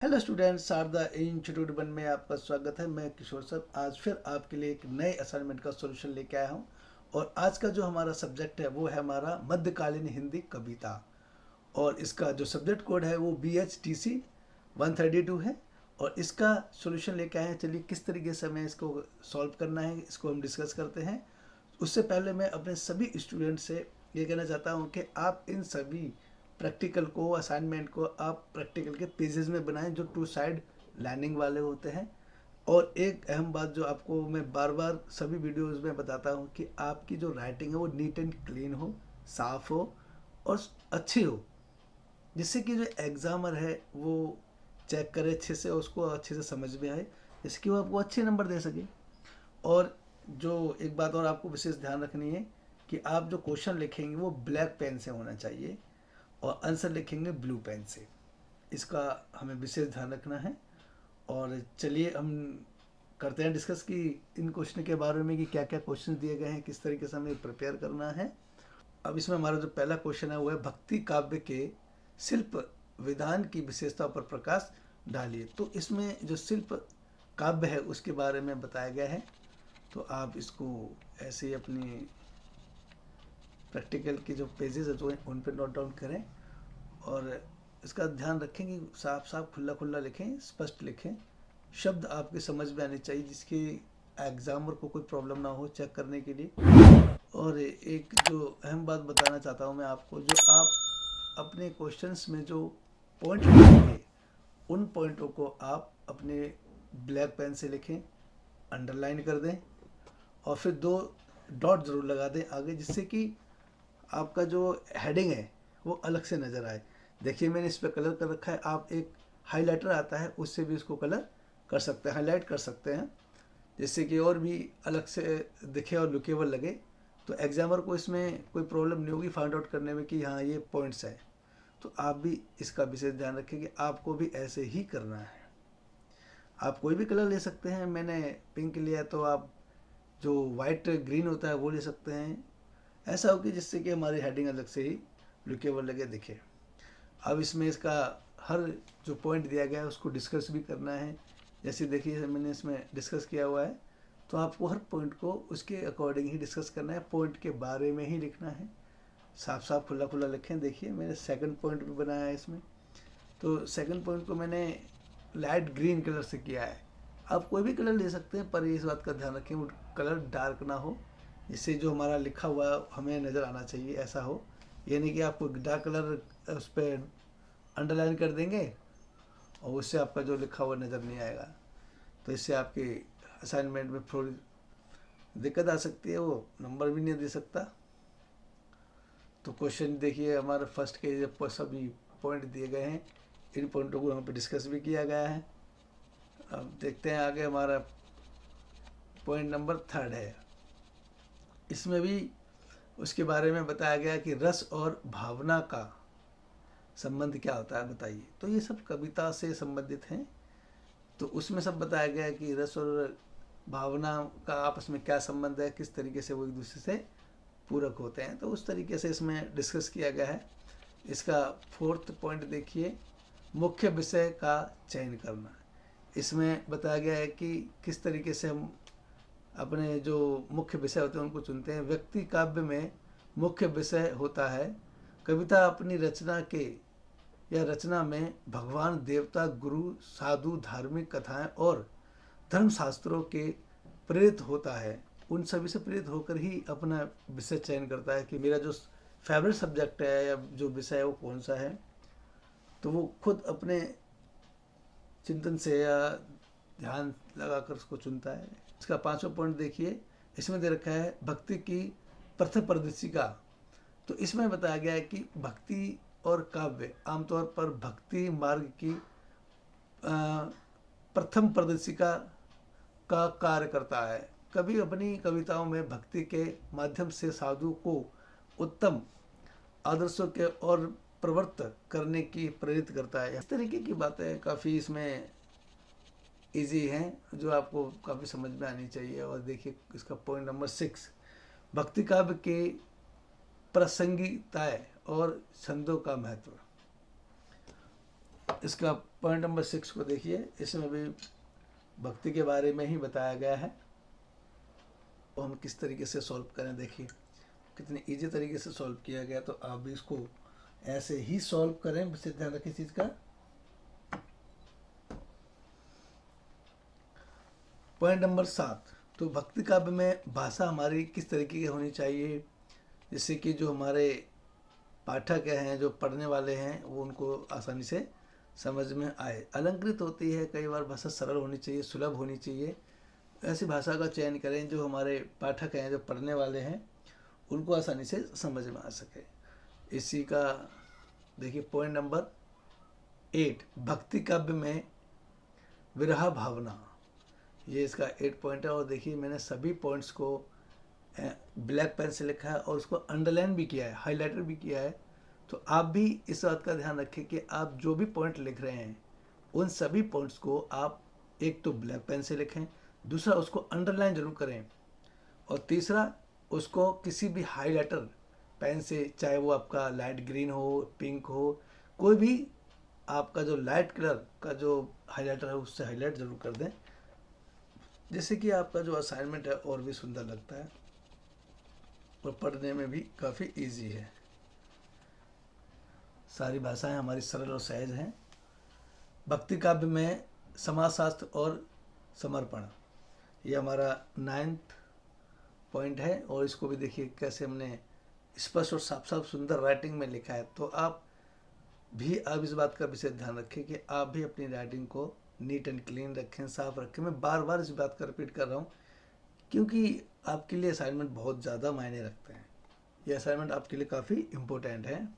Hello students, Sharda institute one में आपका स्वागत है। मैं किशोर सर आज फिर आपके लिए एक नए असाइनमेंट का सॉल्यूशन लेके आया हूँ। और आज का जो हमारा सब्जेक्ट है वो है हमारा मध्यकालीन हिंदी कविता। और इसका जो सब्जेक्ट कोड है वो BHTC 132 है। और इसका सॉल्यूशन लेके आए हैं। चलिए किस तरीके से हमें इसको सॉल्व करना है इसको हम डिस्कस करते हैं। उससे पहले मैं अपने सभी स्टूडेंट से ये कहना चाहता हूँ कि आप इन सभी प्रैक्टिकल को असाइनमेंट को आप प्रैक्टिकल के पेजेस में बनाएं जो 2 साइड लाइनिंग वाले होते हैं। और एक अहम बात जो आपको मैं बार बार सभी वीडियोस में बताता हूँ कि आपकी जो राइटिंग है वो नीट एंड क्लीन हो, साफ हो और अच्छी हो, जिससे कि जो एग्ज़ामर है वो चेक करे अच्छे से, उसको अच्छे से समझ में आए, जिससे कि वो आपको अच्छे नंबर दे सके। और जो एक बात और आपको विशेष ध्यान रखनी है कि आप जो क्वेश्चन लिखेंगे वो ब्लैक पेन से होना चाहिए और आंसर लिखेंगे ब्लू पेन से। इसका हमें विशेष ध्यान रखना है। और चलिए हम करते हैं डिस्कस कि इन क्वेश्चन के बारे में कि क्या क्या क्वेश्चन दिए गए हैं, किस तरीके से हमें प्रिपेयर करना है। अब इसमें हमारा जो पहला क्वेश्चन है वो है भक्ति काव्य के शिल्प विधान की विशेषता पर प्रकाश डालिए। तो इसमें जो शिल्प काव्य है उसके बारे में बताया गया है। तो आप इसको ऐसे ही अपनी प्रैक्टिकल के जो पेजेस है जो उन पर नोट डाउन करें। और इसका ध्यान रखें कि साफ साफ खुला खुला लिखें, स्पष्ट लिखें। शब्द आपके समझ में आने चाहिए जिसके एग्जामर को कोई प्रॉब्लम ना हो चेक करने के लिए। और एक जो अहम बात बताना चाहता हूँ मैं आपको, जो आप अपने क्वेश्चंस में जो पॉइंट लिखेंगे उन पॉइंटों को आप अपने ब्लैक पेन से लिखें, अंडरलाइन कर दें और फिर 2 डॉट ज़रूर लगा दें आगे, जिससे कि आपका जो हेडिंग है वो अलग से नज़र आए। देखिए मैंने इस पर कलर कर रखा है, आप एक हाइलाइटर आता है उससे भी इसको कलर कर सकते हैं, हाईलाइट कर सकते हैं, जिससे कि और भी अलग से दिखे और लुकेबल लगे। तो एग्जामर को इसमें कोई प्रॉब्लम नहीं होगी फाइंड आउट करने में कि हाँ ये पॉइंट्स हैं। तो आप भी इसका विशेष ध्यान रखें कि आपको भी ऐसे ही करना है। आप कोई भी कलर ले सकते हैं, मैंने पिंक लिया तो आप जो वाइट ग्रीन होता है वो ले सकते हैं। ऐसा हो कि जिससे कि हमारी हेडिंग अलग से ही लुकेबल लगे दिखे। अब इसमें इसका हर जो पॉइंट दिया गया है उसको डिस्कस भी करना है। जैसे देखिए मैंने इसमें डिस्कस किया हुआ है, तो आपको हर पॉइंट को उसके अकॉर्डिंग ही डिस्कस करना है, पॉइंट के बारे में ही लिखना है। साफ साफ खुला खुला लिखें। देखिए मैंने सेकंड पॉइंट भी बनाया है इसमें। तो सेकंड पॉइंट को मैंने लाइट ग्रीन कलर से किया है। आप कोई भी कलर ले सकते हैं पर इस बात का ध्यान रखें वो कलर डार्क ना हो, जिससे जो हमारा लिखा हुआ हमें नज़र आना चाहिए ऐसा हो। ये नहीं कि आप कोई डार्क कलर उस पर अंडरलाइन कर देंगे और उससे आपका जो लिखा हुआ नज़र नहीं आएगा। तो इससे आपकी असाइनमेंट में थोड़ी दिक्कत आ सकती है, वो नंबर भी नहीं दे सकता। तो क्वेश्चन देखिए हमारे फर्स्ट के जब सभी पॉइंट दिए गए हैं, इन पॉइंटों को यहाँ पे डिस्कस भी किया गया है। अब देखते हैं आगे हमारा पॉइंट नंबर 3 है। इसमें भी उसके बारे में बताया गया कि रस और भावना का संबंध क्या होता है बताइए। तो ये सब कविता से संबंधित हैं। तो उसमें सब बताया गया है कि रस और भावना का आपस में क्या संबंध है, किस तरीके से वो एक दूसरे से पूरक होते हैं। तो उस तरीके से इसमें डिस्कस किया गया है। इसका 4th पॉइंट देखिए, मुख्य विषय का चयन करना। इसमें बताया गया है कि किस तरीके से हम अपने जो मुख्य विषय होते हैं उनको चुनते हैं। व्यक्ति काव्य में मुख्य विषय होता है। कविता अपनी रचना के या रचना में भगवान, देवता, गुरु, साधु, धार्मिक कथाएं और धर्मशास्त्रों के प्रेरित होता है। उन सभी से प्रेरित होकर ही अपना विषय चयन करता है कि मेरा जो फेवरेट सब्जेक्ट है या जो विषय है वो कौन सा है। तो वो खुद अपने चिंतन से या ध्यान लगाकर उसको चुनता है। इसका 5वां पॉइंट देखिए, इसमें दे रखा है भक्ति की प्रथम प्रदर्शिका। तो इसमें बताया गया है कि भक्ति और काव्य आमतौर पर भक्ति मार्ग की प्रथम प्रदर्शिका का कार्य करता है। कभी अपनी कविताओं में भक्ति के माध्यम से साधु को उत्तम आदर्शों के और प्रवृत्त करने की प्रेरित करता है। इस तरीके की बातें काफ़ी इसमें इजी हैं जो आपको काफ़ी समझ में आनी चाहिए। और देखिए इसका पॉइंट नंबर 6, भक्ति काव्य के प्रासंगिकता और छंदों का महत्व। इसका पॉइंट नंबर 6 को देखिए, इसमें भी भक्ति के बारे में ही बताया गया है। तो हम किस तरीके से सॉल्व करें, देखिए कितनी इजी तरीके से सॉल्व किया गया। तो आप भी इसको ऐसे ही सॉल्व करें, विशेष ध्यान रखें चीज़ का। पॉइंट नंबर 7, तो भक्ति काव्य में भाषा हमारी किस तरीके की होनी चाहिए, जिससे कि जो हमारे पाठक हैं, जो पढ़ने वाले हैं, वो उनको आसानी से समझ में आए। अलंकृत होती है, कई बार भाषा सरल होनी चाहिए, सुलभ होनी चाहिए। ऐसी भाषा का चयन करें जो हमारे पाठक हैं, जो पढ़ने वाले हैं, उनको आसानी से समझ में आ सके। इसी का देखिए पॉइंट नंबर 8, भक्ति काव्य में विरह भावना, ये इसका 8 पॉइंट है। और देखिए मैंने सभी पॉइंट्स को ब्लैक पेन से लिखा है और उसको अंडरलाइन भी किया है, हाईलाइटर भी किया है। तो आप भी इस बात का ध्यान रखें कि आप जो भी पॉइंट लिख रहे हैं, उन सभी पॉइंट्स को आप एक तो ब्लैक पेन से लिखें, दूसरा उसको अंडरलाइन जरूर करें, और तीसरा उसको किसी भी हाईलाइटर पेन से, चाहे वो आपका लाइट ग्रीन हो, पिंक हो, कोई भी आपका जो लाइट कलर का जो हाईलाइटर है उससे हाईलाइट जरूर कर दें, जिससे कि आपका जो असाइनमेंट है और भी सुंदर लगता है और पढ़ने में भी काफ़ी इजी है। सारी भाषाएं हमारी सरल और सहज हैं। भक्ति काव्य में समाजशास्त्र और समर्पण, ये हमारा 9th पॉइंट है। और इसको भी देखिए कैसे हमने स्पष्ट और साफ साफ सुंदर राइटिंग में लिखा है। तो आप भी अब इस बात का विशेष ध्यान रखें कि आप भी अपनी राइटिंग को नीट एंड क्लीन रखें, साफ रखें। मैं बार बार इस बात का रिपीट कर रहा हूँ क्योंकि आपके लिए असाइनमेंट बहुत ज़्यादा मायने रखते हैं। ये असाइनमेंट आपके लिए काफ़ी इम्पोर्टेंट है।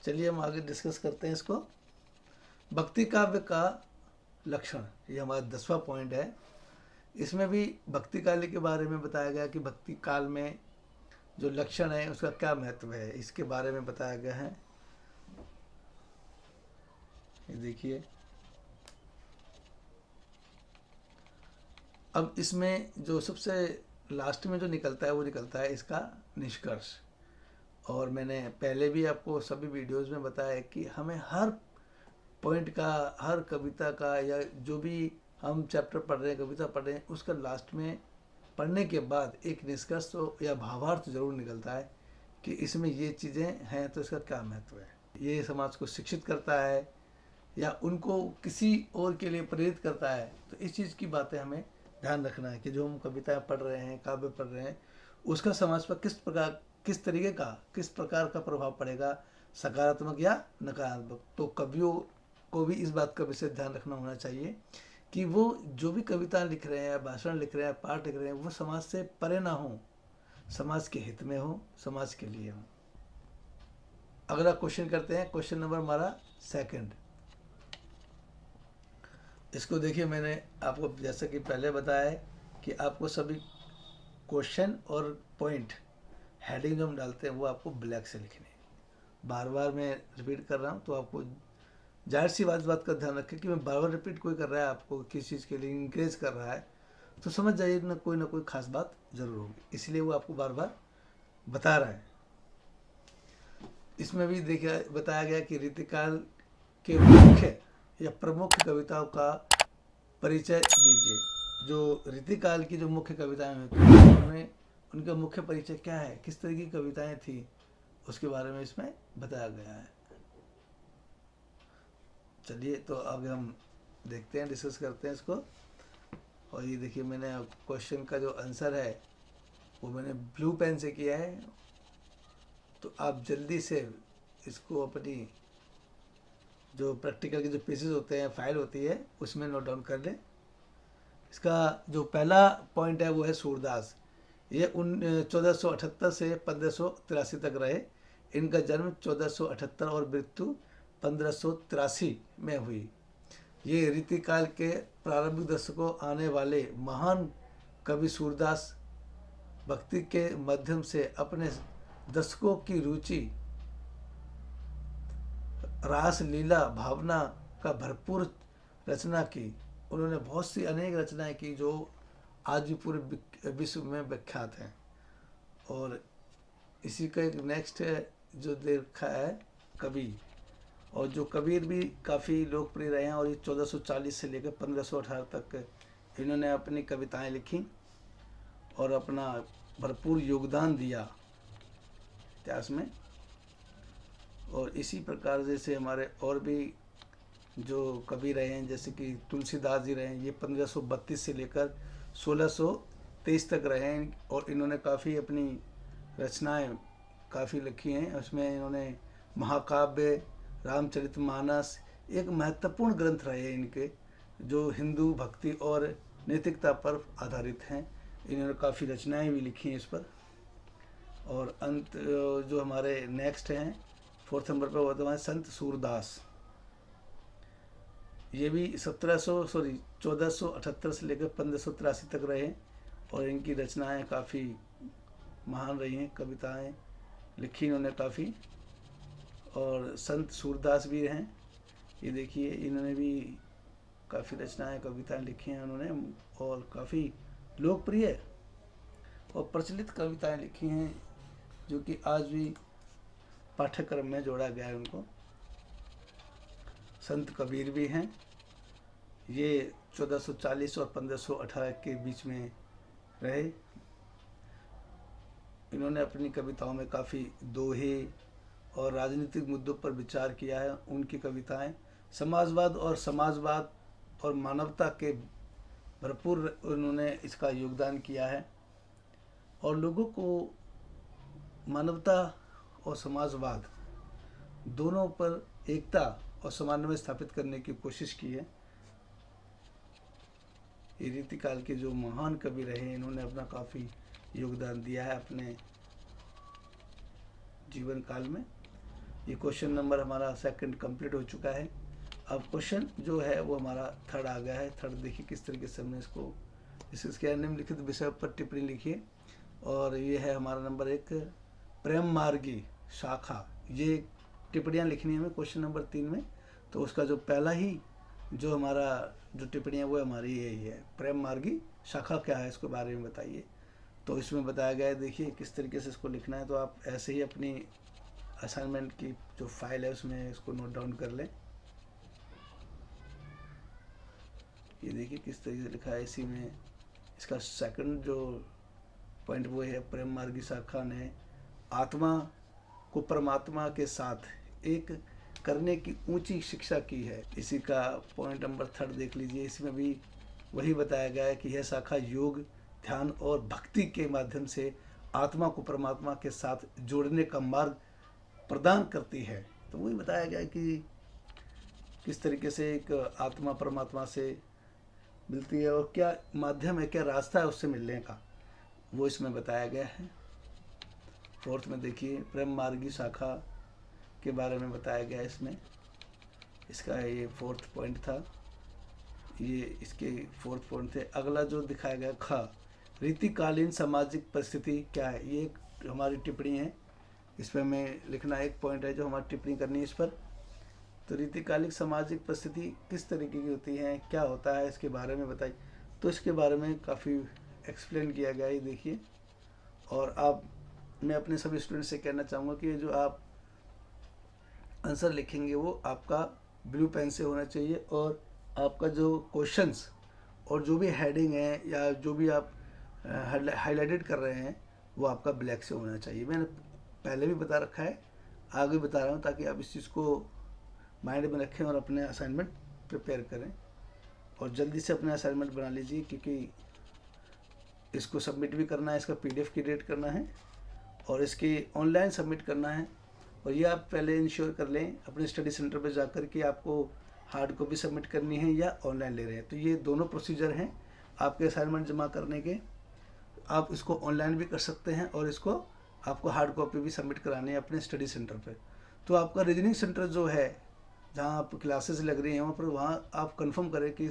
चलिए हम आगे डिस्कस करते हैं इसको। भक्ति काव्य का लक्षण, ये हमारा 10वां पॉइंट है। इसमें भी भक्ति काल के बारे में बताया गया कि भक्ति काल में जो लक्षण है उसका क्या महत्व है, इसके बारे में बताया गया है। ये देखिए, अब इसमें जो सबसे लास्ट में जो निकलता है वो निकलता है इसका निष्कर्ष। और मैंने पहले भी आपको सभी वीडियोस में बताया कि हमें हर पॉइंट का, हर कविता का, या जो भी हम चैप्टर पढ़ रहे हैं, कविता पढ़ रहे हैं, उसका लास्ट में पढ़ने के बाद एक निष्कर्ष या भावार्थ जरूर निकलता है कि इसमें ये चीज़ें हैं तो इसका क्या महत्व है। ये समाज को शिक्षित करता है या उनको किसी और के लिए प्रेरित करता है। तो इस चीज़ की बातें हमें ध्यान रखना है कि जो हम कविताएं पढ़ रहे हैं, काव्य पढ़ रहे हैं, उसका समाज पर किस तरीके का, किस प्रकार का प्रभाव पड़ेगा, सकारात्मक या नकारात्मक। तो कवियों को भी इस बात का विशेष ध्यान रखना होना चाहिए कि वो जो भी कविता लिख रहे हैं, भाषण लिख रहे हैं, पाठ लिख रहे हैं, वो समाज से परे ना हो, समाज के हित में हो, समाज के लिए हो। अगला क्वेश्चन करते हैं, क्वेश्चन नंबर हमारा 2। इसको देखिए, मैंने आपको जैसा कि पहले बताया है कि आपको सभी क्वेश्चन और पॉइंट हेडिंग जो हम डालते हैं वो आपको ब्लैक से लिखने हैं। बार बार मैं रिपीट कर रहा हूँ, तो आपको जाहिर सी बात का ध्यान रखें कि मैं बार बार रिपीट कोई कर रहा है, आपको किस चीज़ के लिए इंकरेज कर रहा है, तो समझ जाइए ना कोई खास बात जरूर होगी, इसलिए वो आपको बार बार बता रहा है। इसमें भी देखिए बताया गया कि रीतिकाल के मुख्य या प्रमुख कविताओं का परिचय दीजिए। जो रीतिकाल की जो मुख्य कविताएं होती हैं उनमें उनका मुख्य परिचय क्या है, किस तरह की कविताएं थी, उसके बारे में इसमें बताया गया है। चलिए तो अब हम देखते हैं, डिस्कस करते हैं इसको। और ये देखिए मैंने क्वेश्चन का जो आंसर है वो मैंने ब्लू पेन से किया है, तो आप जल्दी से इसको अपनी जो प्रैक्टिकल के जो पेजेस होते हैं, फाइल होती है, उसमें नोट डाउन कर लें। इसका जो पहला पॉइंट है वो है सूरदास। ये 1478 से 1583 तक रहे। इनका जन्म 1478 और मृत्यु 1583 में हुई। ये रीतिकाल के प्रारंभिक दशकों आने वाले महान कवि सूरदास भक्ति के माध्यम से अपने दशकों की रुचि रास लीला भावना का भरपूर रचना की। उन्होंने बहुत सी अनेक रचनाएं की जो आज भी पूरे विश्व में विख्यात हैं। और इसी का एक नेक्स्ट है जो देखा है कवि, और जो कबीर भी काफ़ी लोकप्रिय रहे हैं, और ये 1440 से लेकर 1518 तक इन्होंने अपनी कविताएं लिखी और अपना भरपूर योगदान दिया इतिहास में। और इसी प्रकार जैसे हमारे और भी जो कवि रहे हैं, जैसे कि तुलसीदास जी रहे हैं, ये 1532 से लेकर 1623 तक रहे हैं, और इन्होंने काफ़ी अपनी रचनाएं काफ़ी लिखी हैं। उसमें इन्होंने महाकाव्य, रामचरितमानस एक महत्वपूर्ण ग्रंथ रहे हैं इनके, जो हिंदू भक्ति और नैतिकता पर आधारित हैं। इन्होंने काफ़ी रचनाएं भी लिखी हैं इस पर। और अंत जो हमारे नेक्स्ट हैं 4th नंबर पर, वो हमारे संत सूरदास। ये भी 1478 से लेकर 1583 तक रहे, और इनकी रचनाएं काफ़ी महान रही हैं, कविताएं लिखी इन्होंने काफ़ी। और संत सूरदास भी हैं, ये देखिए इन्होंने भी काफ़ी रचनाएं कविताएं लिखी हैं उन्होंने, और काफ़ी लोकप्रिय और प्रचलित कविताएं लिखी हैं, जो कि आज भी पाठ्यक्रम में जोड़ा गया है उनको। संत कबीर भी हैं, ये 1440 और 1518 के बीच में रहे। इन्होंने अपनी कविताओं में काफ़ी दोहे और राजनीतिक मुद्दों पर विचार किया है। उनकी कविताएं समाजवाद और मानवता के भरपूर उन्होंने इसका योगदान किया है, और लोगों को मानवता और समाजवाद दोनों पर एकता और समन्वय स्थापित करने की कोशिश की है। ये रीतिकाल के जो महान कवि रहे, इन्होंने अपना काफ़ी योगदान दिया है अपने जीवन काल में। ये क्वेश्चन नंबर हमारा 2nd कंप्लीट हो चुका है। अब क्वेश्चन जो है वो हमारा 3rd आ गया है। 3rd देखिए किस तरीके से हमने इसको, इसके निम्नलिखित विषय पर टिप्पणी लिखिए। और ये है हमारा नंबर 1, प्रेम मार्गी शाखा। ये टिप्पणियाँ लिखनी है हमें क्वेश्चन नंबर 3 में। तो उसका जो पहला ही जो हमारा जो टिप्पणी है वो हमारी यही है, प्रेम मार्गी शाखा क्या है, इसके बारे में बताइए। तो इसमें बताया गया है, देखिए किस तरीके से इसको लिखना है। तो आप ऐसे ही अपनी असाइनमेंट की जो फाइल है उसमें इसको नोट डाउन कर लें। ये देखिए किस तरीके से लिखा है। इसी में इसका 2nd जो पॉइंट वो है, प्रेम मार्गी शाखा ने आत्मा को परमात्मा के साथ एक करने की ऊंची शिक्षा की है। इसी का पॉइंट नंबर 3rd देख लीजिए। इसमें भी वही बताया गया है कि यह शाखा योग, ध्यान और भक्ति के माध्यम से आत्मा को परमात्मा के साथ जोड़ने का मार्ग प्रदान करती है। तो वही बताया गया है कि किस तरीके से एक आत्मा परमात्मा से मिलती है, और क्या माध्यम है, क्या रास्ता है उससे मिलने का, वो इसमें बताया गया है। 4th में देखिए प्रेम मार्गी शाखा के बारे में बताया गया है इसमें। इसका ये 4th पॉइंट था, ये इसके 4th पॉइंट थे। अगला जो दिखाया गया ख, रीतिकालीन सामाजिक परिस्थिति क्या है, ये एक हमारी टिप्पणी है। इसमें हमें लिखना एक पॉइंट है जो हमारी टिप्पणी करनी है इस पर। तो रीतिकालिक सामाजिक परिस्थिति किस तरीके की होती है, क्या होता है, इसके बारे में बताइए। तो इसके बारे में काफ़ी एक्सप्लेन किया गया है, देखिए। और आप, मैं अपने सभी स्टूडेंट से कहना चाहूँगा कि जो आप आंसर लिखेंगे वो आपका ब्लू पेन से होना चाहिए, और आपका जो क्वेश्चंस और जो भी हेडिंग है या जो भी आप हाईलाइटेड कर रहे हैं वो आपका ब्लैक से होना चाहिए। मैंने पहले भी बता रखा है, आगे बता रहा हूँ, ताकि आप इस चीज़ को माइंड में रखें और अपने असाइनमेंट प्रिपेयर करें। और जल्दी से अपना असाइनमेंट बना लीजिए, क्योंकि इसको सबमिट भी करना है, इसका PDF क्रिएट करना है और इसकी ऑनलाइन सबमिट करना है। और ये आप पहले इंश्योर कर लें अपने स्टडी सेंटर पर जाकर कि आपको हार्ड कॉपी सबमिट करनी है या ऑनलाइन ले रहे हैं। तो ये दोनों प्रोसीजर हैं आपके असाइनमेंट जमा करने के। आप इसको ऑनलाइन भी कर सकते हैं, और इसको आपको हार्ड कॉपी भी सबमिट करानी है अपने स्टडी सेंटर पे। तो आपका रीजनिंग सेंटर जो है, जहाँ आप क्लासेस लग रही हैं, वहाँ पर वहाँ आप कंफर्म करें कि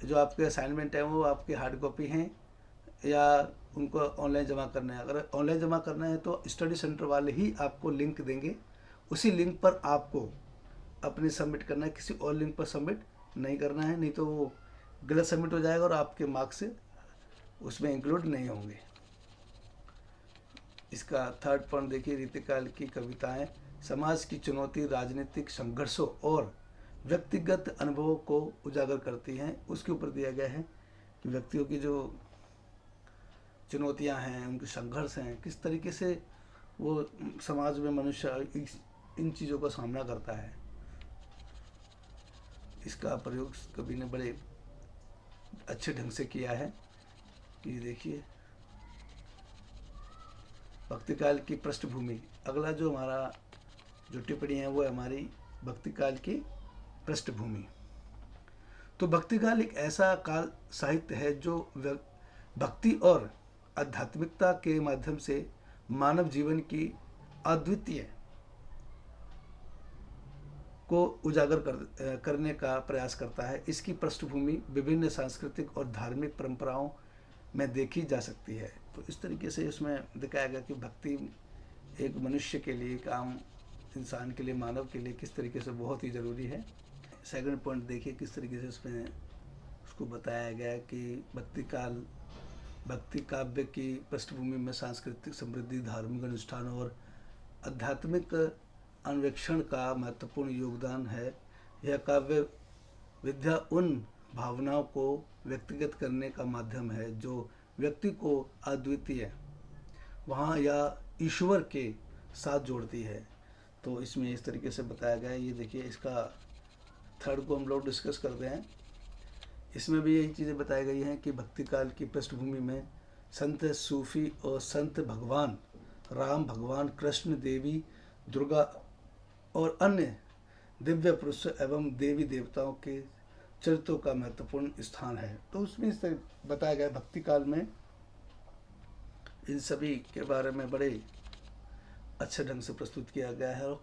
जो आपके असाइनमेंट हैं वो आपके हार्ड कॉपी हैं या उनको ऑनलाइन जमा करना है। अगर ऑनलाइन जमा करना है तो स्टडी सेंटर वाले ही आपको लिंक देंगे, उसी लिंक पर आपको अपने सबमिट करना है, किसी और लिंक पर सबमिट नहीं करना है, नहीं तो वो गलत सबमिट हो जाएगा और आपके मार्क्स से उसमें इंक्लूड नहीं होंगे। इसका 3rd पॉइंट देखिए, रीतिकाल की कविताएं समाज की चुनौती राजनीतिक संघर्षों और व्यक्तिगत अनुभवों को उजागर करती हैं। उसके ऊपर दिया गया है कि व्यक्तियों की जो चुनौतियां हैं, उनके संघर्ष हैं, किस तरीके से वो समाज में मनुष्य इन चीज़ों का सामना करता है। इसका प्रयोग कवि ने बड़े अच्छे ढंग से किया है। ये देखिए, भक्ति काल की पृष्ठभूमि। अगला जो हमारा जो टिप्पणी है वो है हमारी भक्ति काल की पृष्ठभूमि। तो भक्ति काल एक ऐसा काल साहित्य है जो भक्ति और आध्यात्मिकता के माध्यम से मानव जीवन की अद्वितीय को उजागर करने का प्रयास करता है। इसकी पृष्ठभूमि विभिन्न सांस्कृतिक और धार्मिक परंपराओं में देखी जा सकती है। तो इस तरीके से इसमें दिखाया गया कि भक्ति एक मनुष्य के लिए, एक आम इंसान के लिए, मानव के लिए किस तरीके से बहुत ही ज़रूरी है। सेकंड पॉइंट देखिए किस तरीके से इसमें उसको बताया गया कि भक्ति काव्य की पृष्ठभूमि में सांस्कृतिक समृद्धि, धार्मिक अनुष्ठान और आध्यात्मिक अन्वेषण का महत्वपूर्ण योगदान है। यह काव्य विद्या उन भावनाओं को व्यक्तिगत करने का माध्यम है जो व्यक्ति को अद्वितीय वहाँ या ईश्वर के साथ जोड़ती है। तो इसमें इस तरीके से बताया गया है। ये देखिए, इसका थर्ड को हम लोग डिस्कस करते हैं। इसमें भी यही चीज़ें बताई गई हैं कि भक्ति काल की पृष्ठभूमि में संत, सूफी और संत भगवान राम, भगवान कृष्ण, देवी दुर्गा और अन्य दिव्य पुरुष एवं देवी देवताओं के चरित्रों का महत्वपूर्ण स्थान है। तो उसमें इस तरह बताया गया भक्ति काल में इन सभी के बारे में बड़े अच्छे ढंग से प्रस्तुत किया गया है।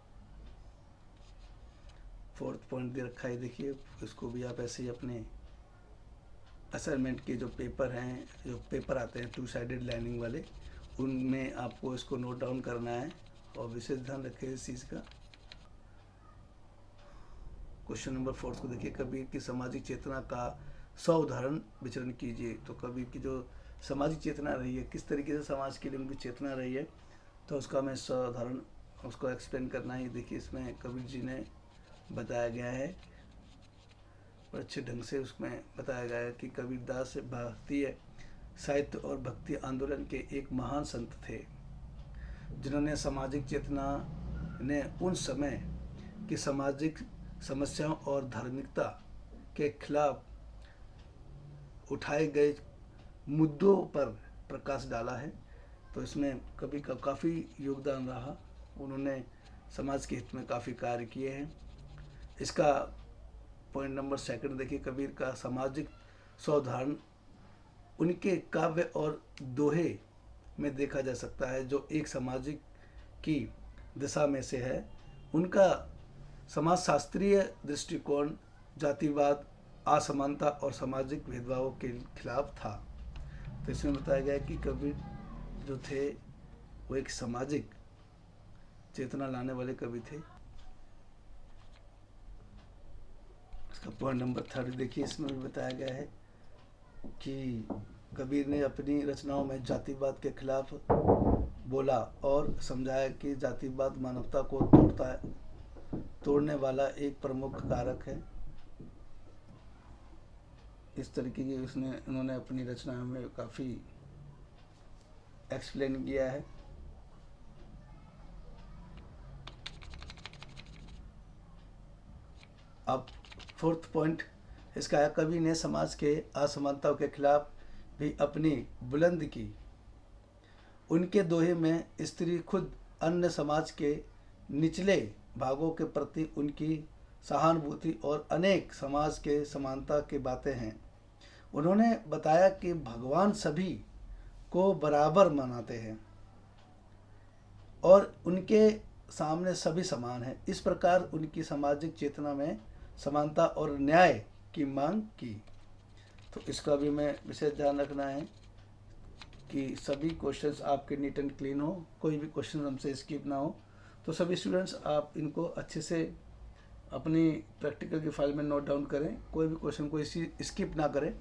फोर्थ पॉइंट दे रखा है, देखिए, इसको भी आप ऐसे ही अपने असाइनमेंट के जो पेपर हैं, जो पेपर आते हैं 2 साइडेड लाइनिंग वाले, उनमें आपको इसको नोट डाउन करना है और विशेष ध्यान रखें इस चीज़ का। क्वेश्चन नंबर 4 को देखिए, कबीर की सामाजिक चेतना का 100 उदाहरण विचरण कीजिए। तो कबीर की जो सामाजिक चेतना रही है, किस तरीके से समाज के लिए उनकी चेतना रही है, तो उसका मैं 100 उदाहरण उसको एक्सप्लेन करना ही। देखिए, इसमें कबीर जी ने बताया गया है और अच्छे ढंग से उसमें बताया गया है कि कबीरदास भारतीय साहित्य और भक्ति आंदोलन के एक महान संत थे, जिन्होंने सामाजिक चेतना ने उन समय की सामाजिक समस्याओं और धार्मिकता के खिलाफ उठाए गए मुद्दों पर प्रकाश डाला है। तो इसमें कबीर का काफ़ी योगदान रहा, उन्होंने समाज के हित में काफ़ी कार्य किए हैं। इसका पॉइंट नंबर 2 देखिए, कबीर का सामाजिक सौधारण उनके काव्य और दोहे में देखा जा सकता है, जो एक सामाजिक की दिशा में से है। उनका समाजशास्त्रीय दृष्टिकोण जातिवाद, असमानता और सामाजिक भेदभावों के खिलाफ था। तो इसमें बताया गया कि कबीर जो थे वो एक सामाजिक चेतना लाने वाले कवि थे। इसका पॉइंट नंबर 3 देखिए, इसमें भी बताया गया है कि कबीर ने अपनी रचनाओं में जातिवाद के खिलाफ बोला और समझाया कि जातिवाद मानवता को तोड़ने वाला एक प्रमुख कारक है। इस तरीके की उन्होंने अपनी रचनाओं में काफ़ी एक्सप्लेन किया है। अब 4th पॉइंट इसका है, कवि ने समाज के असमानताओं के खिलाफ भी अपनी बुलंद की। उनके दोहे में स्त्री खुद अन्य समाज के निचले भागों के प्रति उनकी सहानुभूति और अनेक समाज के समानता की बातें हैं। उन्होंने बताया कि भगवान सभी को बराबर मनाते हैं और उनके सामने सभी समान हैं। इस प्रकार उनकी सामाजिक चेतना में समानता और न्याय की मांग की। तो इसका भी मैं विशेष ध्यान रखना है कि सभी क्वेश्चंस आपके नीट एंड क्लीन हो, कोई भी क्वेश्चन हमसे स्किप ना हो। तो सभी स्टूडेंट्स आप इनको अच्छे से अपनी प्रैक्टिकल की फाइल में नोट डाउन करें, कोई भी क्वेश्चन को इसी स्किप ना करें,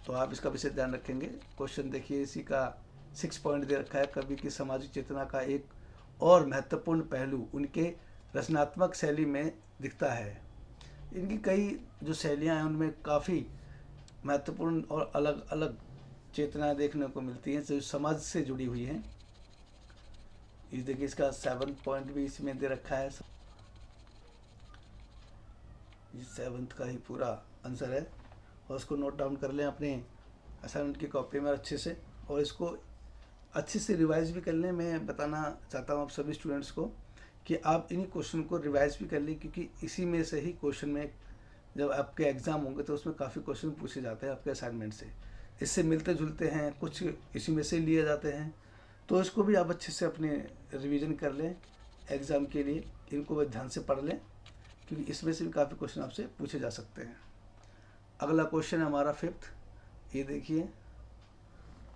तो आप इसका विशेष ध्यान रखेंगे। क्वेश्चन देखिए, इसी का 6 पॉइंट दे रखा है, कवि की सामाजिक चेतना का एक और महत्वपूर्ण पहलू उनके रचनात्मक शैली में दिखता है। इनकी कई जो शैलियाँ हैं उनमें काफ़ी महत्वपूर्ण और अलग अलग चेतना देखने को मिलती हैं जो समाज से जुड़ी हुई हैं। इस देखिए इसका 7 पॉइंट भी इसमें दे रखा है। ये 7th का ही पूरा आंसर है और उसको नोट डाउन कर लें अपने असाइनमेंट की कॉपी में अच्छे से, और इसको अच्छे से रिवाइज भी कर लें। मैं बताना चाहता हूँ आप सभी स्टूडेंट्स को कि आप इन्हीं क्वेश्चन को रिवाइज भी कर लें, क्योंकि इसी में से ही क्वेश्चन में जब आपके एग्ज़ाम होंगे तो उसमें काफ़ी क्वेश्चन पूछे जाते हैं आपके असाइनमेंट से, इससे मिलते जुलते हैं, कुछ इसी में से लिए जाते हैं। तो इसको भी आप अच्छे से अपने रिवीजन कर लें एग्ज़ाम के लिए, इनको भी ध्यान से पढ़ लें, क्योंकि इसमें से भी काफ़ी क्वेश्चन आपसे पूछे जा सकते हैं। अगला क्वेश्चन है हमारा 5th, ये देखिए,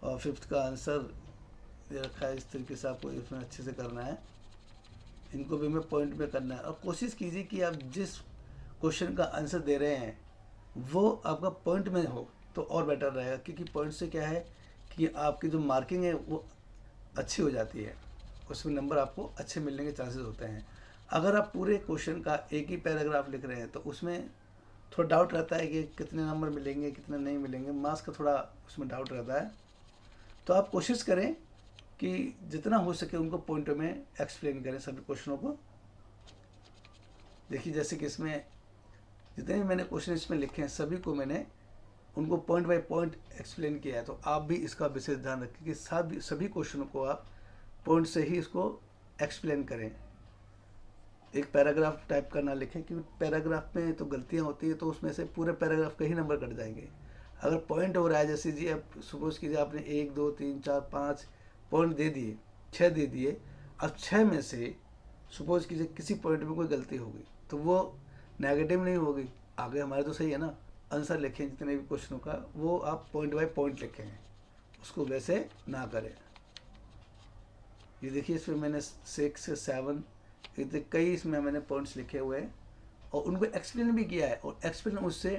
और 5th का आंसर ये रखा है। इस तरीके से आपको इसमें अच्छे से करना है, इनको भी हमें पॉइंट में करना है। और कोशिश कीजिए कि आप जिस क्वेश्चन का आंसर दे रहे हैं वो आपका पॉइंट में हो तो और बेटर रहेगा, क्योंकि पॉइंट से क्या है कि आपकी जो मार्किंग है वो अच्छी हो जाती है, उसमें नंबर आपको अच्छे मिलने के चांसेस होते हैं। अगर आप पूरे क्वेश्चन का एक ही पैराग्राफ लिख रहे हैं तो उसमें थोड़ा डाउट रहता है कि कितने नंबर मिलेंगे कितने नहीं मिलेंगे, मार्क्स का थोड़ा उसमें डाउट रहता है। तो आप कोशिश करें कि जितना हो सके उनको पॉइंटों में एक्सप्लेन करें सभी क्वेश्चनों को। देखिए जैसे कि इसमें जितने भी मैंने क्वेश्चन इसमें लिखे हैं सभी को मैंने उनको पॉइंट बाय पॉइंट एक्सप्लेन किया है। तो आप भी इसका विशेष ध्यान रखें कि सभी क्वेश्चनों को आप पॉइंट से ही इसको एक्सप्लेन करें। एक पैराग्राफ टाइप का ना लिखें, क्योंकि पैराग्राफ में तो गलतियाँ होती है तो उसमें से पूरे पैराग्राफ के ही नंबर कट जाएंगे। अगर पॉइंट हो रहा है, जैसे जी आप सपोज कीजिए आपने 1 2 3 4 5 पॉइंट दे दिए, 6 दे दिए, अब 6 में से सपोज कीजिए किसी पॉइंट में कोई गलती होगी तो वो नेगेटिव नहीं होगी, आगे हमारे तो सही है ना। आंसर लिखें जितने भी क्वेश्चनों का वो आप पॉइंट बाय पॉइंट लिखें, उसको वैसे ना करें। ये देखिए इसमें मैंने 6 से 7 कई इसमें मैंने पॉइंट्स लिखे हुए हैं और उनको एक्सप्लेन भी किया है, और एक्सप्लेन उससे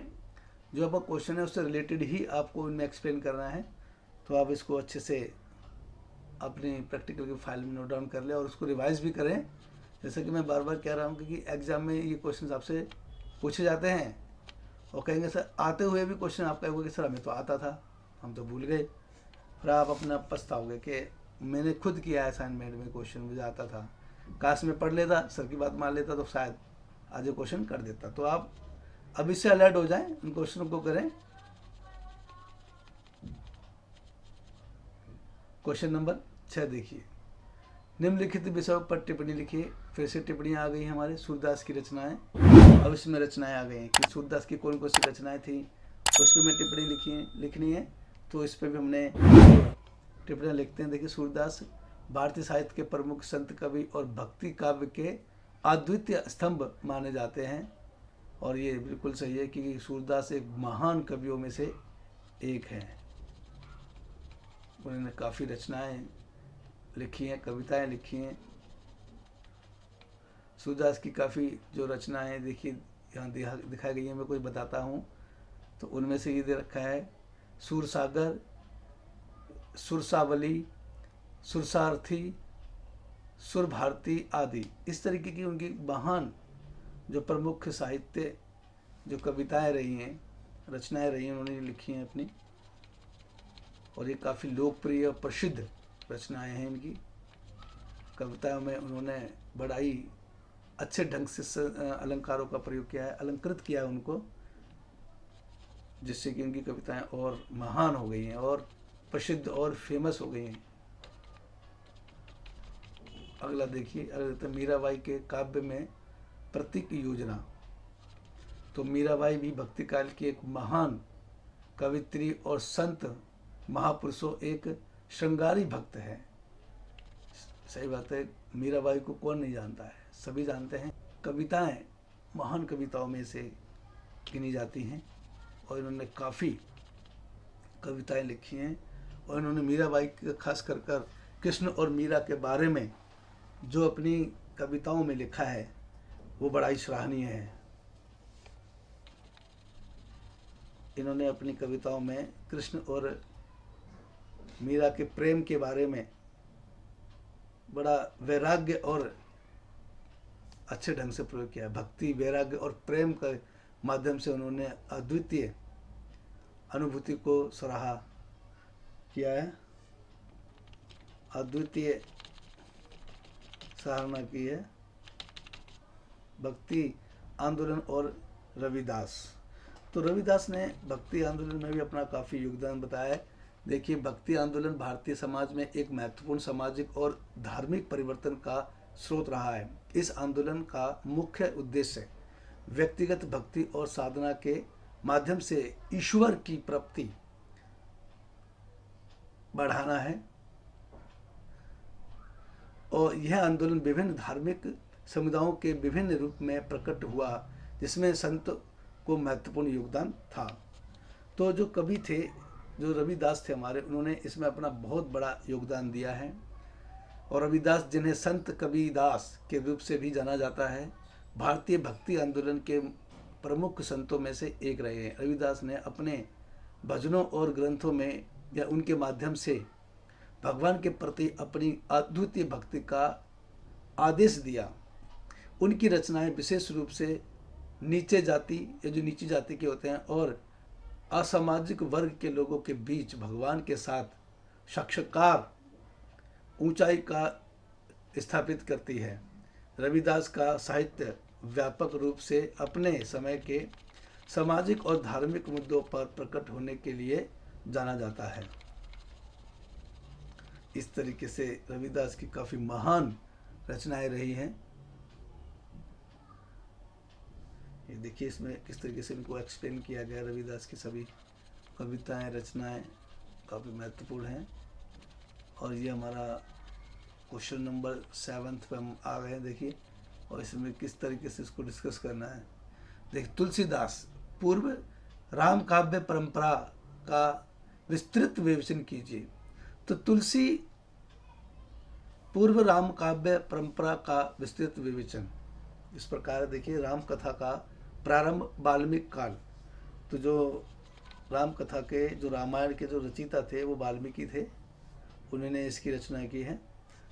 जो आपका क्वेश्चन है उससे रिलेटेड ही आपको उनमें एक्सप्लेन करना है। तो आप इसको अच्छे से अपनी प्रैक्टिकल की फाइल में नोट डाउन कर लें और उसको रिवाइज भी करें। जैसे कि मैं बार बार कह रहा हूँ, क्योंकि एग्ज़ाम में ये क्वेश्चन आपसे पूछे जाते हैं और कहेंगे सर आते हुए भी क्वेश्चन आप कहोगे कि सर हमें तो आता था, हम तो भूल गए। फिर आप अपना पछताओगे कि मैंने खुद किया असाइनमेंट में, क्वेश्चन मुझे आता था, काश में पढ़ लेता, सर की बात मान लेता तो शायद आज ये क्वेश्चन कर देता। तो आप अब इससे अलर्ट हो जाएं, इन क्वेश्चनों को करें। क्वेश्चन नंबर 6 देखिए, निम्नलिखित विषयों पर टिप्पणी लिखिए। फिर से टिप्पणियाँ आ गई हैं हमारे सूरदास की रचनाएं। अब इसमें रचनाएं आ गई हैं कि सूरदास की कौन कौन सी रचनाएं थी, उस पर मैं टिप्पणी लिखनी है। तो इस पर भी हमने टिप्पणियाँ लिखते हैं। देखिए सूरदास भारतीय साहित्य के प्रमुख संत कवि और भक्ति काव्य के अद्वितीय स्तंभ माने जाते हैं, और ये बिल्कुल सही है कि सूरदास एक महान कवियों में से एक हैं। उन्होंने काफ़ी रचनाएं लिखी हैं, कविताएं लिखी हैं। सूरदास की काफ़ी जो रचनाएं देखिए यहाँ दिखाई गई हैं, मैं कुछ बताता हूँ। तो उनमें से ये दे रखा है सूरसागर, सुरसावली, सुरसारथी, सुर भारती आदि। इस तरीके की उनकी महान जो प्रमुख साहित्य जो कविताएं रही हैं, रचनाएं रही हैं, उन्होंने लिखी हैं अपनी, और ये काफ़ी लोकप्रिय और प्रसिद्ध रचनाएं हैं इनकी। कविताओं में उन्होंने बड़ा ही अच्छे ढंग से अलंकारों का प्रयोग किया है, अलंकृत किया है उनको, जिससे कि उनकी कविताएं और महान हो गई हैं और प्रसिद्ध और फेमस हो गई हैं। अगला देखिए, अगला मीराबाई के काव्य में प्रतीक योजना। तो मीराबाई भी भक्ति काल की एक महान कवित्री और संत महापुरुषों एक श्रृंगारी भक्त है। सही बात है, मीराबाई को कौन नहीं जानता है, सभी जानते हैं। कविताएं महान कविताओं में से गिनी जाती हैं और इन्होंने काफ़ी कविताएं लिखी हैं, और इन्होंने मीराबाई खास कर कृष्ण और मीरा के बारे में जो अपनी कविताओं में लिखा है वो बड़ा ही सराहनीय है। इन्होंने अपनी कविताओं में कृष्ण और मीरा के प्रेम के बारे में बड़ा वैराग्य और अच्छे ढंग से प्रयोग किया है। भक्ति, वैराग्य और प्रेम के माध्यम से उन्होंने अद्वितीय अनुभूति को सराहा किया है, अद्वितीय सराहना की है। भक्ति आंदोलन और रविदास, तो रविदास ने भक्ति आंदोलन में भी अपना काफ़ी योगदान बताया है। देखिए, भक्ति आंदोलन भारतीय समाज में एक महत्वपूर्ण सामाजिक और धार्मिक परिवर्तन का स्रोत रहा है। इस आंदोलन का मुख्य उद्देश्य व्यक्तिगत भक्ति और साधना के माध्यम से ईश्वर की प्राप्ति बढ़ाना है, और यह आंदोलन विभिन्न धार्मिक समुदायों के विभिन्न रूप में प्रकट हुआ, जिसमें संत को महत्वपूर्ण योगदान था। तो जो कवि थे, जो रविदास थे हमारे, उन्होंने इसमें अपना बहुत बड़ा योगदान दिया है। और रविदास, जिन्हें संत कबीरदास के रूप से भी जाना जाता है, भारतीय भक्ति आंदोलन के प्रमुख संतों में से एक रहे हैं। रविदास ने अपने भजनों और ग्रंथों में या उनके माध्यम से भगवान के प्रति अपनी अद्वितीय भक्ति का आदेश दिया। उनकी रचनाएं विशेष रूप से नीचे जाति या जो नीची जाति के होते हैं और असामाजिक वर्ग के लोगों के बीच भगवान के साथ साक्षात्कार ऊंचाई का स्थापित करती है। रविदास का साहित्य व्यापक रूप से अपने समय के सामाजिक और धार्मिक मुद्दों पर प्रकट होने के लिए जाना जाता है। इस तरीके से रविदास की काफ़ी महान रचनाएं रही हैं। ये देखिए, इसमें किस तरीके से इनको एक्सप्लेन किया गया। रविदास की सभी कविताएं, रचनाएं काफ़ी महत्वपूर्ण हैं। और ये हमारा क्वेश्चन नंबर 7 पे हम आ गए हैं, देखिए, और इसमें किस तरीके से इसको डिस्कस करना है। देखिए, तुलसीदास, पूर्व राम काव्य परंपरा का विस्तृत विवेचन कीजिए। तो तुलसी पूर्व राम काव्य परंपरा का विस्तृत विवेचन इस प्रकार, देखिए, राम कथा का प्रारंभ वाल्मीकि काल। तो जो राम कथा के, जो रामायण के जो रचयिता थे वो वाल्मीकि थे, उन्होंने इसकी रचना की है।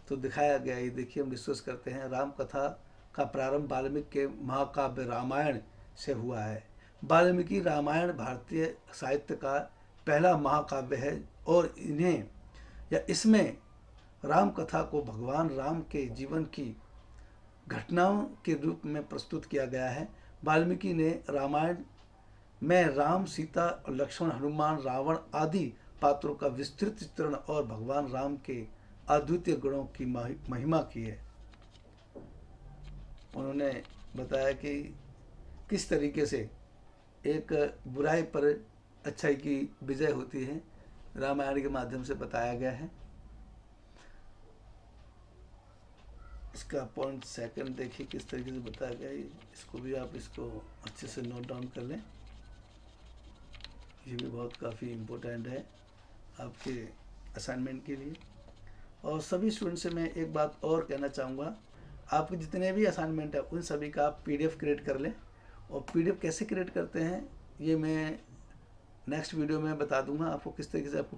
तो दिखाया गया, ये देखिए, हम डिस्कस करते हैं। राम कथा का प्रारंभ वाल्मीकि के महाकाव्य रामायण से हुआ है। वाल्मीकि रामायण भारतीय साहित्य का पहला महाकाव्य है और इन्हें या इसमें राम कथा को भगवान राम के जीवन की घटनाओं के रूप में प्रस्तुत किया गया है। वाल्मीकि ने रामायण में राम, सीता, लक्ष्मण, हनुमान, रावण आदि पात्रों का विस्तृत चित्रण और भगवान राम के अद्वितीय गुणों की महिमा की है। उन्होंने बताया कि किस तरीके से एक बुराई पर अच्छाई की विजय होती है, रामायण के माध्यम से बताया गया है। इसका पॉइंट सेकंड देखिए किस तरीके से बताया गया है। इसको भी आप इसको अच्छे से नोट डाउन कर लें, ये भी बहुत काफ़ी इम्पोर्टेंट है आपके असाइनमेंट के लिए। और सभी स्टूडेंट से मैं एक बात और कहना चाहूँगा, आपके जितने भी असाइनमेंट है उन सभी का आप PDF क्रिएट कर लें। और PDF कैसे क्रिएट करते हैं ये मैं नेक्स्ट वीडियो में बता दूंगा आपको, किस तरीके से आपको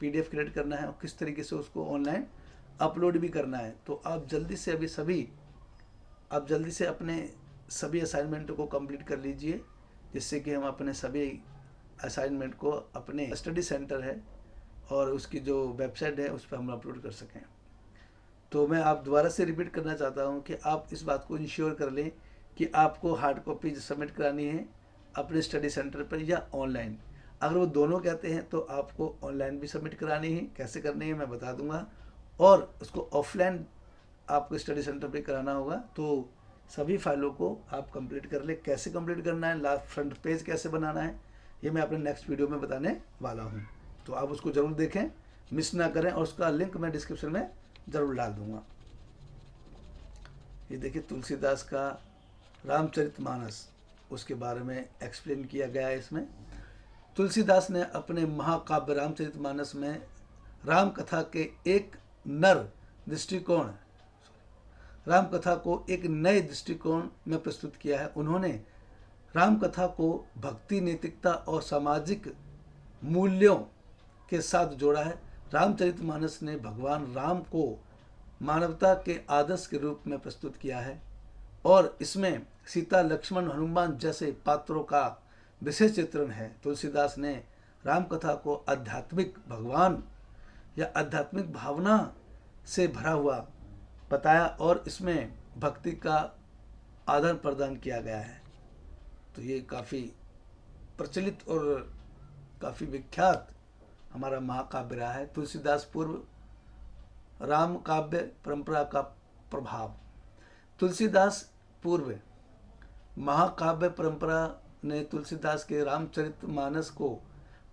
PDF क्रिएट करना है और किस तरीके से उसको ऑनलाइन अपलोड भी करना है। तो आप जल्दी से अपने सभी असाइनमेंटों को कंप्लीट कर लीजिए, जिससे कि हम अपने सभी असाइनमेंट को अपने स्टडी सेंटर है और उसकी जो वेबसाइट है उस पर हम अपलोड कर सकें। तो मैं आप दोबारा से रिपीट करना चाहता हूं कि आप इस बात को इंश्योर कर लें कि आपको हार्ड कॉपी सबमिट करानी है अपने स्टडी सेंटर पर या ऑनलाइन। अगर वो दोनों कहते हैं तो आपको ऑनलाइन भी सबमिट करानी है, कैसे करनी है मैं बता दूंगा, और उसको ऑफलाइन आपको स्टडी सेंटर पे कराना होगा। तो सभी फाइलों को आप कंप्लीट कर ले। कैसे कंप्लीट करना है, लास्ट फ्रंट पेज कैसे बनाना है, ये मैं अपने नेक्स्ट वीडियो में बताने वाला हूँ। तो आप उसको ज़रूर देखें, मिस ना करें, और उसका लिंक मैं डिस्क्रिप्शन में ज़रूर डाल दूँगा। ये देखिए, तुलसीदास का रामचरितमानस, उसके बारे में एक्सप्लेन किया गया है इसमें। तुलसीदास ने अपने महाकाव्य रामचरितमानस में राम कथा के एक राम कथा को एक नए दृष्टिकोण में प्रस्तुत किया है। उन्होंने राम कथा को भक्ति, नैतिकता और सामाजिक मूल्यों के साथ जोड़ा है। रामचरितमानस ने भगवान राम को मानवता के आदर्श के रूप में प्रस्तुत किया है और इसमें सीता, लक्ष्मण, हनुमान जैसे पात्रों का विशेष चित्रण है। तुलसीदास ने राम कथा को आध्यात्मिक भगवान या आध्यात्मिक भावना से भरा हुआ बताया और इसमें भक्ति का आदान प्रदान किया गया है। तो ये काफ़ी प्रचलित और काफ़ी विख्यात हमारा महाकाव्य रहा है। तुलसीदास पूर्व राम काव्य परंपरा का प्रभाव। तुलसीदास पूर्व महाकाव्य परंपरा ने तुलसीदास के रामचरितमानस को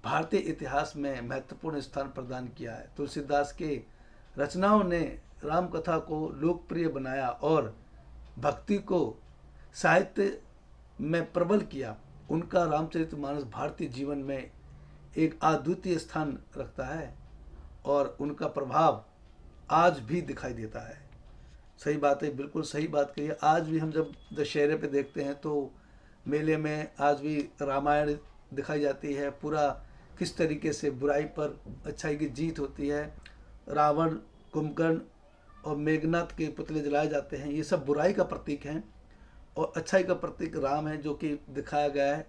भारतीय इतिहास में महत्वपूर्ण स्थान प्रदान किया है। तुलसीदास के रचनाओं ने राम कथा को लोकप्रिय बनाया और भक्ति को साहित्य में प्रबल किया। उनका रामचरितमानस भारतीय जीवन में एक अद्वितीय स्थान रखता है और उनका प्रभाव आज भी दिखाई देता है। सही बात है, बिल्कुल सही बात कही है। आज भी हम जब दशहरे पे देखते हैं तो मेले में आज भी रामायण दिखाई जाती है। पूरा किस तरीके से बुराई पर अच्छाई की जीत होती है। रावण, कुंभकर्ण और मेघनाथ के पुतले जलाए जाते हैं। ये सब बुराई का प्रतीक हैं और अच्छाई का प्रतीक राम है जो कि दिखाया गया है।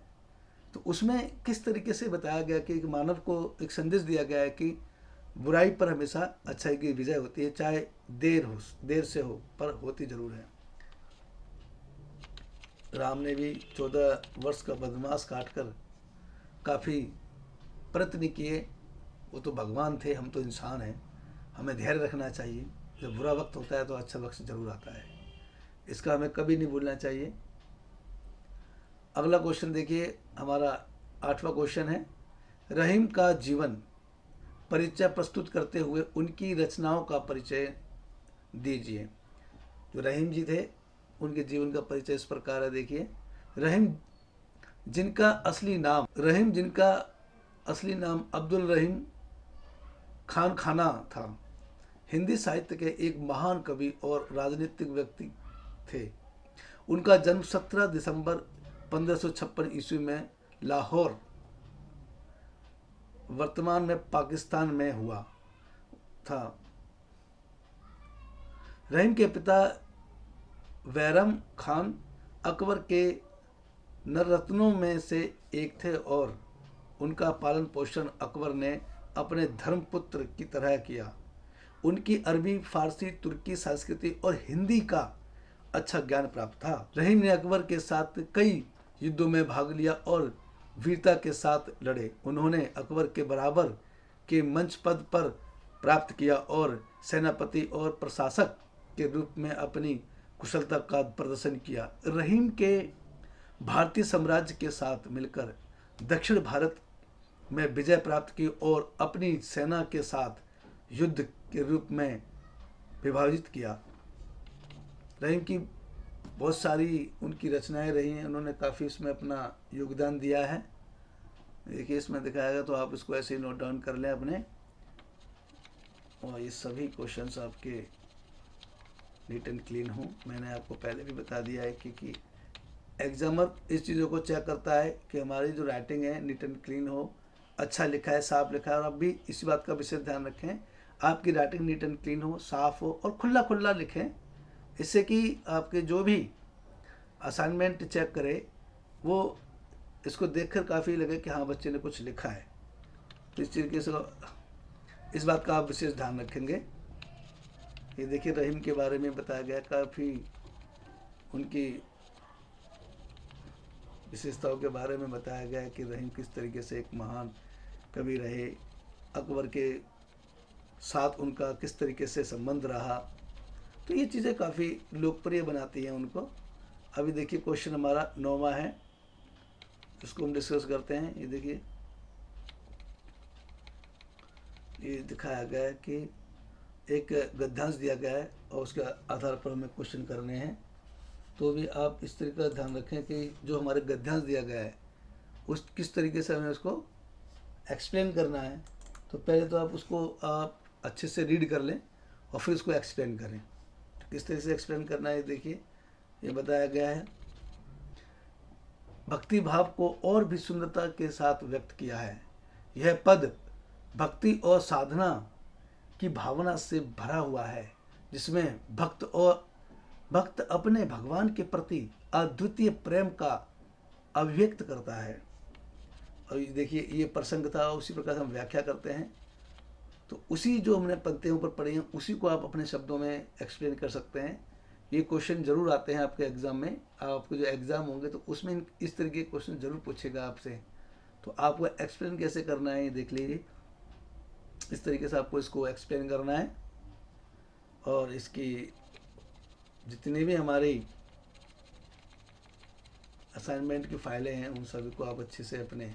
तो उसमें किस तरीके से बताया गया कि मानव को एक संदेश दिया गया है कि बुराई पर हमेशा अच्छाई की विजय होती है, चाहे देर से हो, पर होती जरूर है। राम ने भी 14 वर्ष का बदमाश काटकर काफ़ी प्रयत्न किए। वो तो भगवान थे, हम तो इंसान हैं। हमें धैर्य रखना चाहिए। जब बुरा वक्त होता है तो अच्छा वक्त जरूर आता है, इसका हमें कभी नहीं भूलना चाहिए। अगला क्वेश्चन देखिए, हमारा 8वां क्वेश्चन है, रहीम का जीवन परिचय प्रस्तुत करते हुए उनकी रचनाओं का परिचय दीजिए। जो रहीम जी थे उनके जीवन का परिचय इस प्रकार है। देखिए, रहीम जिनका असली नाम अब्दुल रहीम खान खाना था, हिंदी साहित्य के एक महान कवि और राजनीतिक व्यक्ति थे। उनका जन्म 17 दिसंबर 1556 ईस्वी में लाहौर, वर्तमान में पाकिस्तान में हुआ था। रहीम के पिता बैरम खान अकबर के नररत्नों में से एक थे और उनका पालन पोषण अकबर ने अपने धर्मपुत्र की तरह किया। उनकी अरबी, फारसी, तुर्की संस्कृति और हिंदी का अच्छा ज्ञान प्राप्त था। रहीम ने अकबर के साथ कई युद्धों में भाग लिया और वीरता के साथ लड़े। उन्होंने अकबर के बराबर के मंच पद पर प्राप्त किया और सेनापति और प्रशासक के रूप में अपनी कुशलता का प्रदर्शन किया। रहीम के भारतीय साम्राज्य के साथ मिलकर दक्षिण भारत में विजय प्राप्त की और अपनी सेना के साथ युद्ध के रूप में विभाजित किया। रहीम की बहुत सारी उनकी रचनाएं रही हैं, उन्होंने काफ़ी इसमें अपना योगदान दिया है। देखिए, इसमें दिखाया गया, तो आप इसको ऐसे ही नोट डाउन कर लें अपने। और ये सभी क्वेश्चंस आपके नीट एंड क्लीन हो। मैंने आपको पहले भी बता दिया है कि एग्जामर इस चीज़ों को चेक करता है कि हमारी जो राइटिंग है नीट एंड क्लीन हो, अच्छा लिखा है, साफ लिखा है। और आप भी इसी बात का विशेष ध्यान रखें, आपकी राइटिंग नीट एंड क्लीन हो, साफ हो और खुला खुला लिखें, इससे कि आपके जो भी असाइनमेंट चेक करे वो इसको देखकर काफ़ी लगे कि हाँ, बच्चे ने कुछ लिखा है। तो इस तरीके से इस बात का आप विशेष ध्यान रखेंगे। ये देखिए, रहीम के बारे में बताया गया, काफ़ी उनकी विशेषताओं के बारे में बताया गया है कि रहीम किस तरीके से एक महान कवि रहे, अकबर के साथ उनका किस तरीके से संबंध रहा। तो ये चीज़ें काफ़ी लोकप्रिय बनाती हैं उनको। अभी देखिए, क्वेश्चन हमारा 9वां है, इसको हम डिस्कस करते हैं। ये देखिए, ये दिखाया गया है कि एक गद्यांश दिया गया है और उसके आधार पर हमें क्वेश्चन करने हैं। तो भी आप इस तरीके का ध्यान रखें कि जो हमारे गद्यांश दिया गया है उस किस तरीके से हमें उसको एक्सप्लेन करना है। तो पहले तो आप उसको अच्छे से रीड कर लें और फिर उसको एक्सप्लेन करें। तो किस तरीके से एक्सप्लेन करना है, देखिए, ये बताया गया है। भक्ति भाव को और भी सुंदरता के साथ व्यक्त किया है। यह पद भक्ति और साधना की भावना से भरा हुआ है। जिसमें भक्त अपने भगवान के प्रति अद्वितीय प्रेम का अभिव्यक्त करता है। और देखिए ये प्रसंग था, उसी प्रकार से हम व्याख्या करते हैं। तो उसी जो हमने पंक्तियों पर पढ़ी हैं उसी को आप अपने शब्दों में एक्सप्लेन कर सकते हैं। ये क्वेश्चन जरूर आते हैं आपके एग्ज़ाम में, आपके जो एग्ज़ाम होंगे तो उसमें इस तरीके के क्वेश्चन जरूर पूछेगा आपसे। तो आपको एक्सप्लेन कैसे करना है ये देख लीजिए। इस तरीके से आपको इसको एक्सप्लेन करना है, और इसकी जितनी भी हमारी असाइनमेंट की फाइलें हैं उन सभी को आप अच्छे से अपने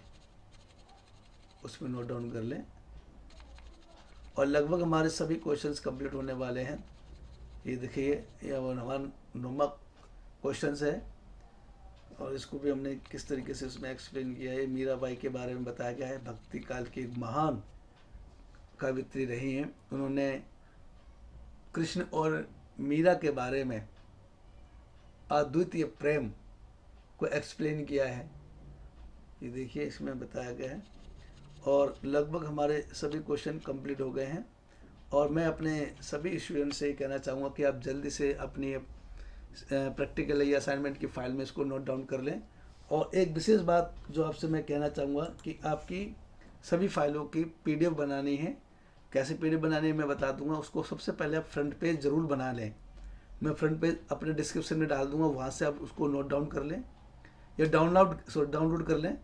उसमें नोट डाउन कर लें। और लगभग हमारे सभी क्वेश्चंस कंप्लीट होने वाले हैं। ये देखिए ये हमारा 9वां क्वेश्चंस है, और इसको भी हमने किस तरीके से उसमें एक्सप्लेन किया है। मीराबाई के बारे में बताया गया है, भक्ति काल की एक महान कवित्री रही हैं। उन्होंने कृष्ण और मीरा के बारे में अद्वितीय प्रेम को एक्सप्लेन किया है। ये देखिए इसमें बताया गया है, और लगभग हमारे सभी क्वेश्चन कंप्लीट हो गए हैं। और मैं अपने सभी स्टूडेंट से कहना चाहूँगा कि आप जल्दी से अपनी प्रैक्टिकल या असाइनमेंट की फाइल में इसको नोट डाउन कर लें। और एक विशेष बात जो आपसे मैं कहना चाहूँगा कि आपकी सभी फाइलों की पीडीएफ बनानी है। कैसे पीडीएफ बनानी है मैं बता दूंगा। उसको सबसे पहले आप फ्रंट पेज ज़रूर बना लें। मैं फ्रंट पेज अपने डिस्क्रिप्शन में डाल दूंगा, वहाँ से आप उसको नोट डाउन कर लें या डाउनलोड कर लें।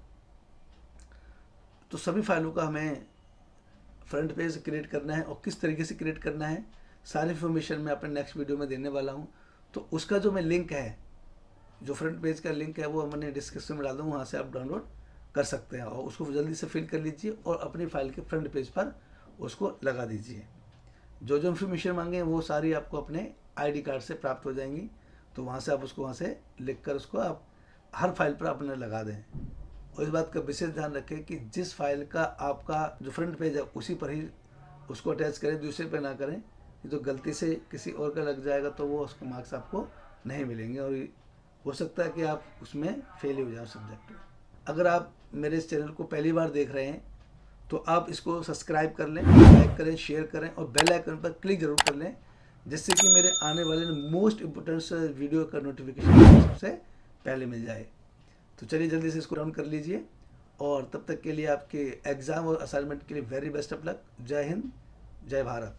तो सभी फाइलों का हमें फ्रंट पेज क्रिएट करना है, और किस तरीके से क्रिएट करना है सारी इन्फॉर्मेशन मैं अपने नेक्स्ट वीडियो में देने वाला हूँ। तो उसका जो मैं लिंक है, जो फ्रंट पेज का लिंक है वो मैंने डिस्क्रिप्शन में डाल दूँगा, वहाँ से आप डाउनलोड कर सकते हैं। और उसको जल्दी से फिल कर लीजिए और अपनी फाइल के फ्रंट पेज पर उसको लगा दीजिए। जो जो इन्फॉर्मेशन मांगे वो सारी आपको अपने आईडी कार्ड से प्राप्त हो जाएंगी। तो वहाँ से आप उसको वहाँ से लिख कर उसको आप हर फाइल पर अपने लगा दें। और इस बात का विशेष ध्यान रखें कि जिस फाइल का आपका जो फ्रंट पेज है उसी पर ही उसको अटैच करें, दूसरे पे ना करें। ये तो गलती से किसी और का लग जाएगा तो वो उसके मार्क्स आपको नहीं मिलेंगे, और हो सकता है कि आप उसमें फेल हो जाओ सब्जेक्ट में। अगर आप मेरे इस चैनल को पहली बार देख रहे हैं तो आप इसको सब्सक्राइब कर लें, लाइक करें, शेयर करें और बेल आइकन पर क्लिक जरूर कर लें, जिससे कि मेरे आने वाले मोस्ट इम्पोर्टेंट वीडियो का नोटिफिकेशन सबसे पहले मिल जाए। तो चलिए जल्दी से इसको डाउन कर लीजिए, और तब तक के लिए आपके एग्ज़ाम और असाइनमेंट के लिए वेरी बेस्ट ऑफ लक। जय हिंद, जय भारत।